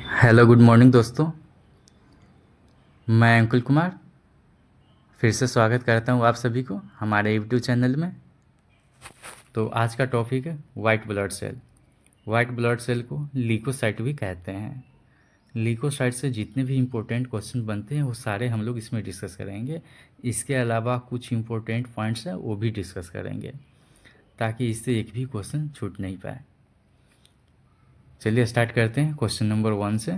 Hello good morning दोस्तों। मैं अंकुल कुमार फिर से स्वागत करता हूँ आप सभी को हमारे यूट्यूब चैनल में। तो आज का टॉपिक है white blood cell. White blood cell को ल्यूकोसाइट भी कहते हैं। ल्यूकोसाइट से जितने भी इम्पोर्टेंट क्वेश्चन बनते हैं वो सारे हम लोग इसमें डिस्कस करेंगे। इसके अलावा कुछ इम्पोर्टेंट पॉइंट्स हैं वो भी डिस्कस करेंगे ताकि इससे एक भी क्वेश्चन छूट नहीं पाए। चलिए स्टार्ट करते हैं क्वेश्चन नंबर 1 से।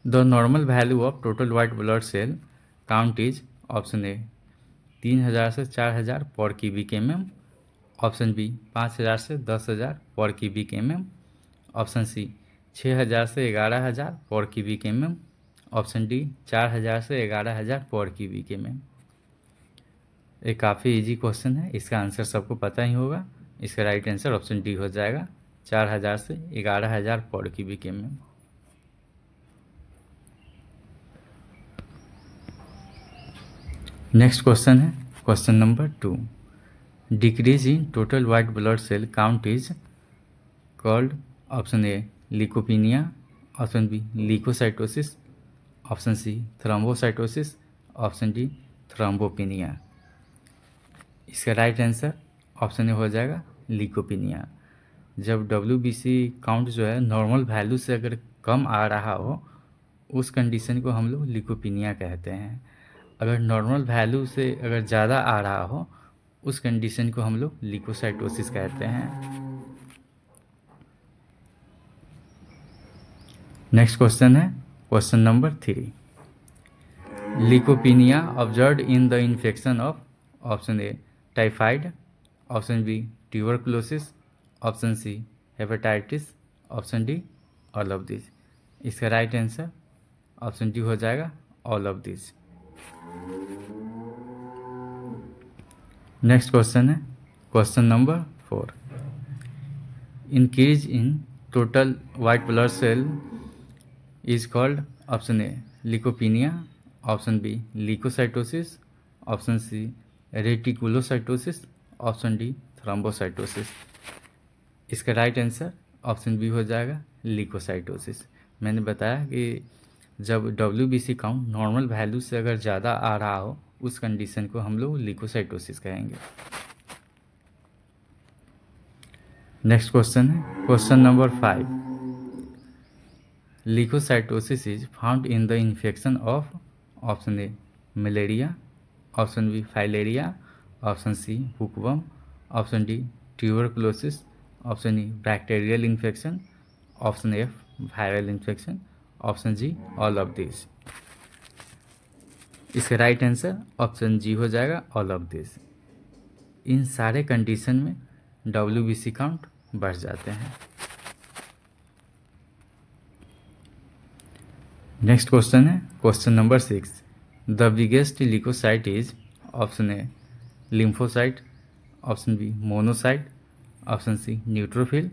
The normal value of total white blood cell count is option A 3000 से 4000 पर क्यूबिक mm, ऑप्शन बी 5000 से 10000 पर क्यूबिक mm, ऑप्शन सी 6000 से 11000 पर क्यूबिक mm, ऑप्शन डी 4000 से 11000 पर क्यूबिक mm। ये काफ़ी इजी क्वेश्चन है, इसका आंसर सबको पता ही होगा। इसका राइट आंसर ऑप्शन डी हो जाएगा 4000 से 11000 पर क्यूबिक mm। नेक्स्ट क्वेश्चन है question number 2। Decrease in total white blood cell count is called option A leukopenia, option B leucocytosis, option C thrombocytosis, option D thrombopenia. इसका right answer option A हो जाएगा leucopenia. जब WBC count जो है normal value से अगर कम आ रहा हो उस कंडीशन को हम लोग ल्यूकोपीनिया कहते हैं। अगर नॉर्मल वैल्यू से अगर ज़्यादा आ रहा हो उस कंडीशन को हम लोग ल्यूकोसाइटोसिस कहते हैं। नेक्स्ट क्वेश्चन है question number 3। Leukopenia observed in the infection of option A typhoid, option B tuberculosis, option C hepatitis, option D all of this. इसका राइट आंसर ऑप्शन डी हो जाएगा all of this. Next question है question number 4। Increase in total white blood cell is called option A leukopenia, option B leucocytosis, option C reticulocytosis, option D thrombocytosis. इसका right answer option B हो जाएगा leukocytosis. मैंने बताया कि जब WBC count normal value से अगर ज़्यादा आ रहा हो उस कंडीशन को हम लोग ल्यूकोसाइटोसिस कहेंगे। नेक्स्ट क्वेश्चन है question number 5। Leucocytosis is found in the infection of option A malaria, option B filaria, option C hookworm, option D tuberculosis, option E bacterial infection, option F viral infection, option G all of this. इसका right answer option G हो जाएगा all of this. इन सारे condition में WBC count बढ़ जाते हैं। Next question है question number 6। The biggest leucocyte is option A lymphocyte, option B monocyte, option C neutrophil,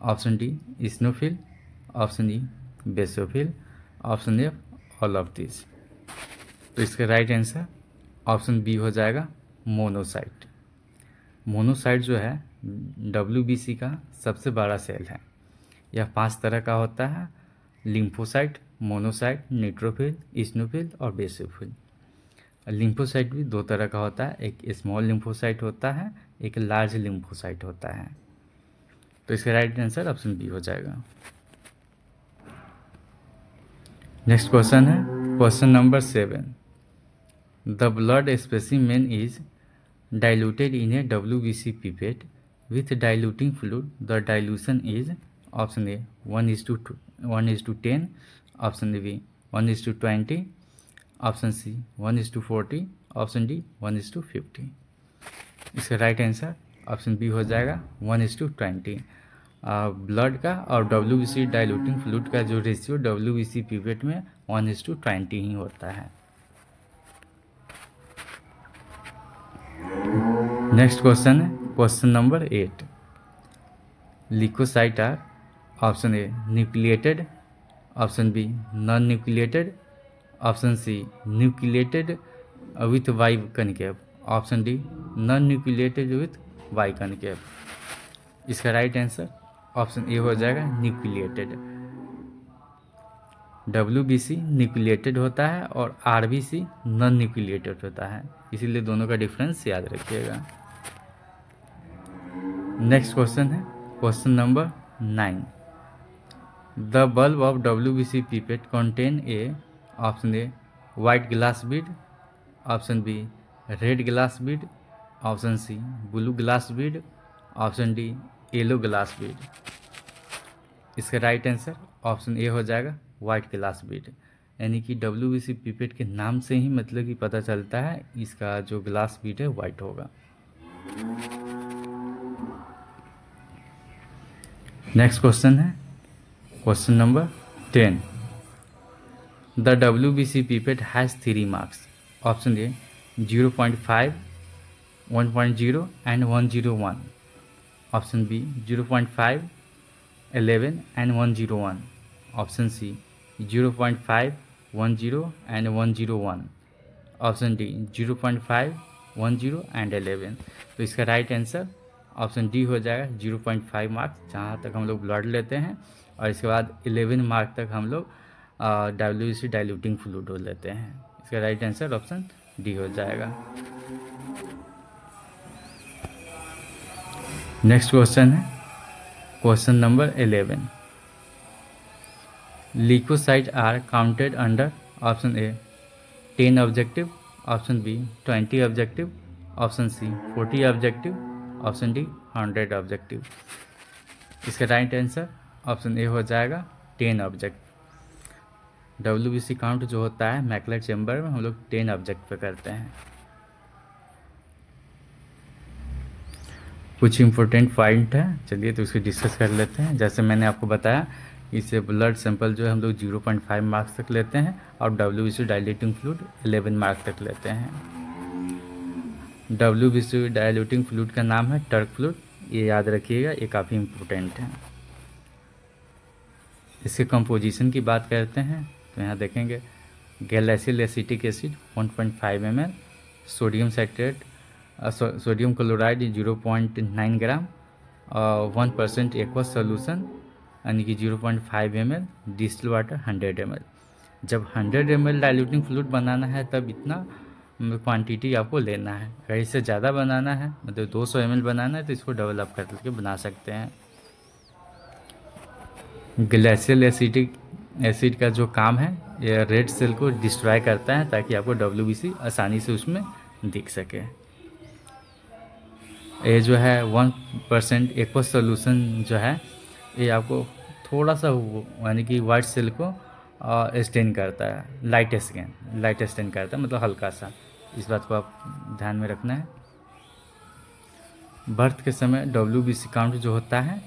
option D eosinophil, option E basophil, option F all of this. तो इसका right answer option B हो जाएगा monocyte. Monocyte जो है WBC का सबसे बड़ा cell है। यह 5 तरह का होता है, लिम्फोसाइट, मोनोसाइट, न्यूट्रोफिल, इस्नोफिल और बेसोफिल। लिम्फोसाइट भी 2 तरह का होता है, एक स्मॉल लिम्फोसाइट होता है, एक लार्ज लिम्फोसाइट होता है। तो इसका राइट आंसर ऑप्शन बी हो जाएगा। नेक्स्ट क्वेश्चन है question number 7। The blood specimen is diluted in a WBC pipette with diluting fluid. The dilution is option A 1:10, option B 1:20, option C 1:40, option D 1:50। इसका right answer option B हो जाएगा 1:20। Blood का और WBC diluting fluid का जो ratio WBC pipette में 1:20 ही होता है। नेक्स्ट क्वेश्चन है question number 8। Leucocyte are option A nucleated, option B non nucleated, option C nucleated with Y concave, option D non nucleated with Y concave. इसका right answer option A हो जाएगा nucleated. WBC nucleated होता है और RBC non nucleated होता है, इसीलिए दोनों का डिफरेंस याद रखिएगा। नेक्स्ट क्वेश्चन है question number 9। The bulb of WBC pipette contain a, option A white glass bead, option B red glass bead, option C blue glass bead, option D yellow glass bead. इसका right answer option A हो जाएगा white glass Beed, यानी कि WBC pipette के नाम से ही मतलब कि पता चलता है इसका जो ग्लास बीड है वाइट होगा। नेक्स्ट क्वेश्चन है question number 10। The WBC pipette has 3 marks, option A 0.5, 1.0 and 101, option B 0.5, 11 and 101, option C 0.5, 10 and 101, option D 0.5, 10 and 11। तो इसका राइट आंसर ऑप्शन डी हो जाएगा 0.5 मार्क्स, जहाँ तक हम लोग ब्लड लेते हैं, और इसके बाद 11 मार्क तक हम लोग WBC डाइल्यूटिंग फ्लूइड लेते हैं। इसका राइट आंसर ऑप्शन डी हो जाएगा। नेक्स्ट क्वेश्चन है question number 11। Leucocyte are counted under, option A 10 objective, option B 20 objective, option C 40 objective, option D 100 objective. इसका राइट आंसर ऑप्शन ए हो जाएगा 10 object. WBC count जो होता है macular chamber में हम लोग 10 ऑब्जेक्ट पे करते हैं। कुछ इम्पोर्टेंट पॉइंट है, चलिए तो इसको डिस्कस कर लेते हैं। जैसे मैंने आपको बताया इससे ब्लड सैंपल जो है हम लोग 0.5 मार्क्स तक लेते हैं और WBC डाइल्यूटिंग फ्लूइड 11 मार्क तक लेते हैं। WBC डाइल्यूटिंग फ्लूइड का नाम है टर्क फ्लूइड, ये याद रखिएगा, ये काफ़ी इम्पोर्टेंट है। इसके कंपोजिशन की बात करते हैं तो यहाँ देखेंगे glacial acetic acid 1.5 ml, sodium citrate sodium chloride 0.9 gram, 1% aqueous solution यानी कि 0.5 ml, डिस्टिल वाटर 100 ml। जब 100 ml डाइल्यूटिंग फ्लूइड बनाना है तब इतना क्वांटिटी आपको लेना है। अगर इससे ज़्यादा बनाना है मतलब 200 ml बनाना है तो इसको डबल अप करके बना सकते हैं। ग्लेशियल एसिटिक एसिड का जो काम है ये रेड सेल को डिस्ट्रॉय करता है ताकि आपको WBC आसानी से उसमें दिख सके। ये जो है 1% एक्वस सोल्यूशन जो है ये आपको थोड़ा सा यानी कि वाइट सेल को स्टेन करता है, लाइट स्टेन करता है, मतलब हल्का सा। इस बात को आप ध्यान में रखना है। बर्थ के समय WBC काउंट जो होता है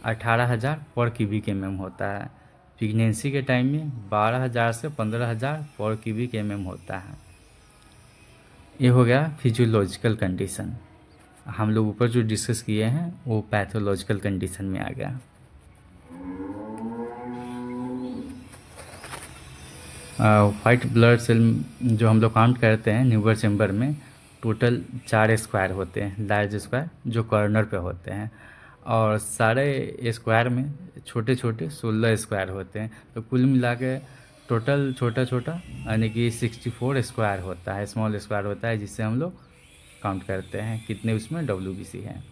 18,000 पर क्यूबिक होता है। प्रेगनेंसी के टाइम में 12,000 से 15,000 पर क्यूबिक होता है। ये हो गया फिजियोलॉजिकल कंडीशन। हम लोग ऊपर जो डिस्कस किए हैं वो पैथोलॉजिकल कंडीशन में आ गया। वाइट ब्लड सेल जो हम लोग काउंट करते हैं न्यूबर चैम्बर में टोटल 4 स्क्वायर होते हैं, लार्ज स्क्वायर जो कॉर्नर पे होते हैं, और सारे स्क्वायर में छोटे छोटे 16 स्क्वायर होते हैं। तो कुल मिला के टोटल छोटा छोटा यानी कि 64 स्क्वायर होता है, स्मॉल स्क्वायर होता है, जिससे हम लोग काउंट करते हैं कितने उसमें WBC है।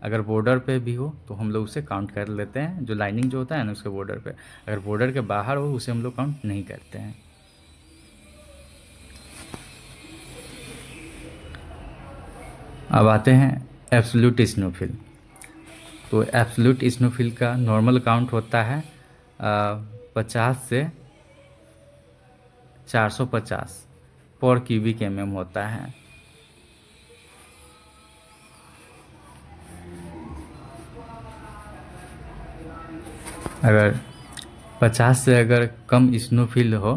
अगर बॉर्डर पे भी हो तो हम लोग उसे काउंट कर लेते हैं, जो लाइनिंग जो होता है ना उसके बॉर्डर पे। अगर बॉर्डर के बाहर हो उसे हम लोग काउंट नहीं करते हैं। अब आते हैं एब्सोल्यूट इस्नोफिल। तो एब्सोल्यूट इस्नोफिल का नॉर्मल काउंट होता है 50 से 450 पर क्यूबिक होता है। अगर 50 से अगर कम इस्नोफिल हो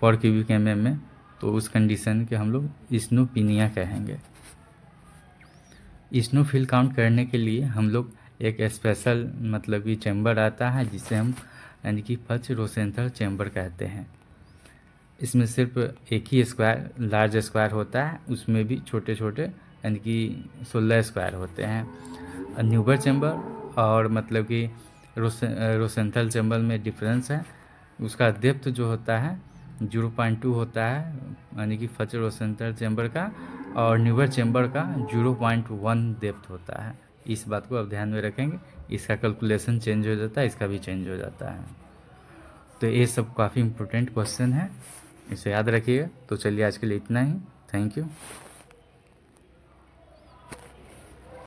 पर क्यूबिक में तो उस कंडीशन के हम लोग इस्नोपिनिया कहेंगे। इस्नोफिल काउंट करने के लिए हम लोग एक स्पेशल मतलब कि चैम्बर आता है जिसे हम यानी कि फर्स्ट रोसेंथल चैम्बर कहते हैं। इसमें सिर्फ एक ही स्क्वायर लार्ज स्क्वायर होता है, उसमें भी छोटे छोटे यानी कि 16 स्क्वायर होते हैं। न्यूबर चैम्बर और मतलब कि रोसेंथल चैम्बर में डिफरेंस है। उसका डेप्थ जो होता है 0.2 होता है, यानी कि फर्स्ट और सेंटर चैम्बर का, और न्यूअर चैम्बर का 0.1 डेप्थ होता है। इस बात को आप ध्यान में रखेंगे। इसका कैलकुलेशन चेंज हो जाता है, इसका भी चेंज हो जाता है। तो ये सब काफ़ी इम्पोर्टेंट क्वेश्चन है, इसे याद रखिएगा। तो चलिए आज के लिए इतना ही। Thank you.